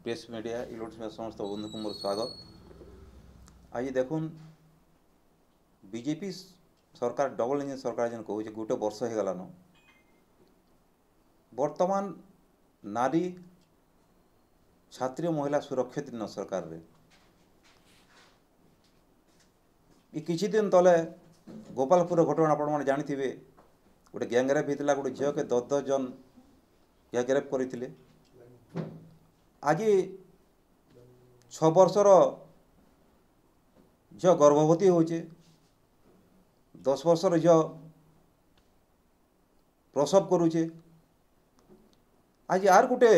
Press media electronics में समस्त बंधु को मोर स्वागत। आज देखुन बीजेपी सरकार डबल इंजन सरकार जन कहूँ गोटे वर्ष हो गलान वर्तमान नारी छात्री महिला सुरक्षित न सरकार रे किछि दिन तले गोपालपुर घटना आपण जानी गोटे गैंगरेप होता गोटे झील के 10 जन गैंगरेप करते आज 6 वर्षर झील गर्भवती होचे 10 वर्षर झील प्रसव करुचे। आज यार गोटे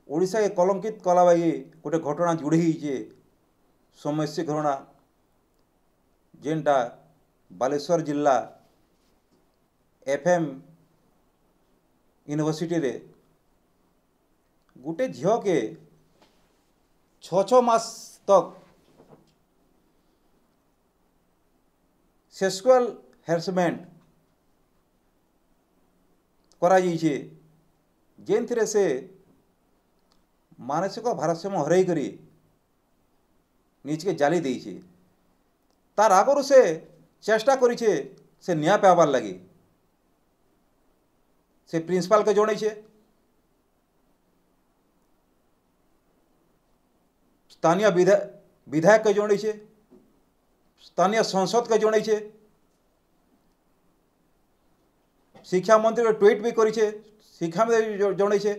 ओडिशा के कलंकित कला बाई गोटे घटना जोड़ी समस्या घटना जेनटा बालेश्वर जिला एफएम यूनिवर्सिटी रे गोटे झील के 6 मास तक सेक्सुअल हेरासमेंट करा जाइए जेन थी से मानसिक भारसाम्य हरई करी निज के जाली देइछे। तार आगरू से चेष्टा करिछे से न्याय पाबार लगी से प्रिंसिपाल के जणैछे स्थानीय विधायक के जणैछे स्थानीय संसद के जणैछे शिक्षा मंत्री के ट्वीट भी करिछे शिक्षा मंत्री जणैछे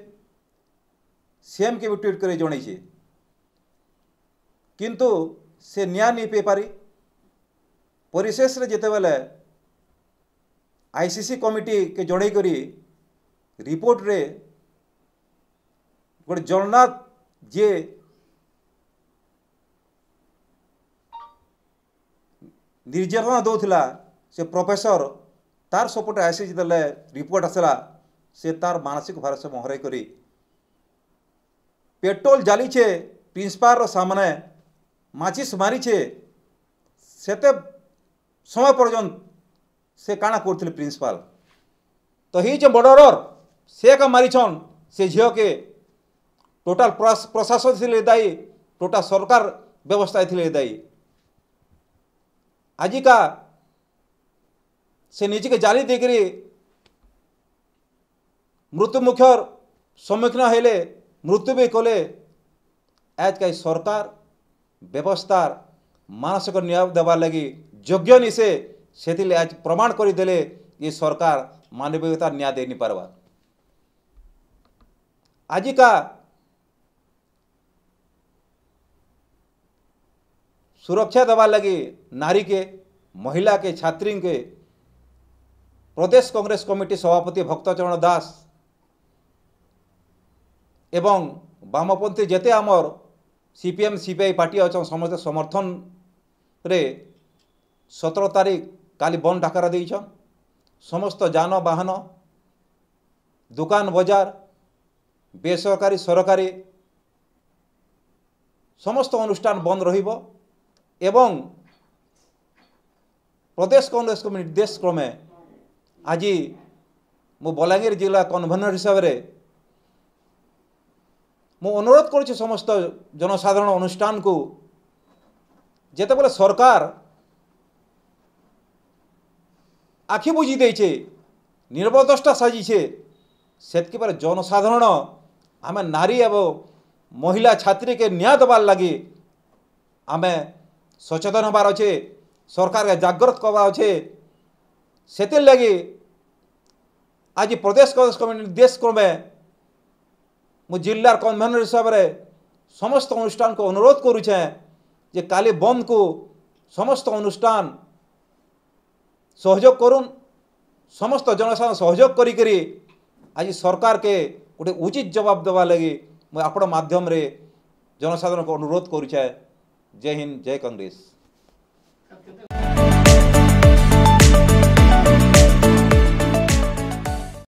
सीएम के भी ट्वीट करे जणैछे किंतु से न्याय नहीं पे पारी। परिशेष रे जेते बेले आईसीसी कमिटी के जणै करी रिपोर्ट रे गोटे जगन्नाथ जे निर्यातना दौला से प्रोफेसर तार सपोर्ट आसी जिते रिपोर्ट आसला से तार मानसिक भारसाम्य हरई करी पेट्रोल जालीछे प्रिंसिपाल सामने माचिस मारीछे सेते समय पर्यंत से काना करथिले प्रिंसिपाल तो ही जे मर्डरर से का मारीछन से झील के टोटाल प्रशासन थिले दायी टोटाल सरकार व्यवस्था थिले दायी। आजिका से निजे के जाली देकरी मृत्यु मुखर सम्मुखीन हेले मृत्यु भी कले आज का सरकार व्यवस्थार मानसिक न्याय देवार लगी योग्य नि से आज प्रमाण करदेले ये सरकार मानवीयता न्याय दे नहीं पारबा। आजिका सुरक्षा देवार लगी नारी के महिला के छात्री के प्रदेश कांग्रेस कमिटी सभापति भक्तचरण दास एवं वामपंथी जेते आमर सीपीएम सीपीआई पार्टी अच्छा समस्त समर्थन रे 17 तारीख काली बंद डाकरा देइछन। समस्त जान वाहन दुकान बजार बेसरकारी सरकारी समस्त अनुष्ठान बंद रहिबो एवं प्रदेश कांग्रेस कमिटी निर्देश क्रमे आज मु बलांगीर जिला कन्वेनर हिसाब से मु अनुरोध करुच्ची समस्त जनसाधारण अनुष्ठान को जेते बेले सरकार आखि बुझी देइछे निर्बदष्टा साजिछे सेतके बेले जनसाधारण आमे नारी एवं महिला छात्री के न्याय देवार लगी आमे सचेतन हबार अच्छे सरकार के जागृत करवार अच्छे सेतिर लगी आज प्रदेश कांग्रेस कमिटी निर्देश क्रमे मु जिलार कन्वेनर हिसाब से समस्त अनुष्ठान को अनुरोध करुचे जे काली बंद को समस्त अनुष्ठान सहयोग करुन समस्त जनसाधारण सहयोग करी आज सरकार के गोटे उचित जवाब देवा लगी मैं आपण माध्यम रे जनसाधारण को अनुरोध करुचे। जय हिंद जय कांग्रेस।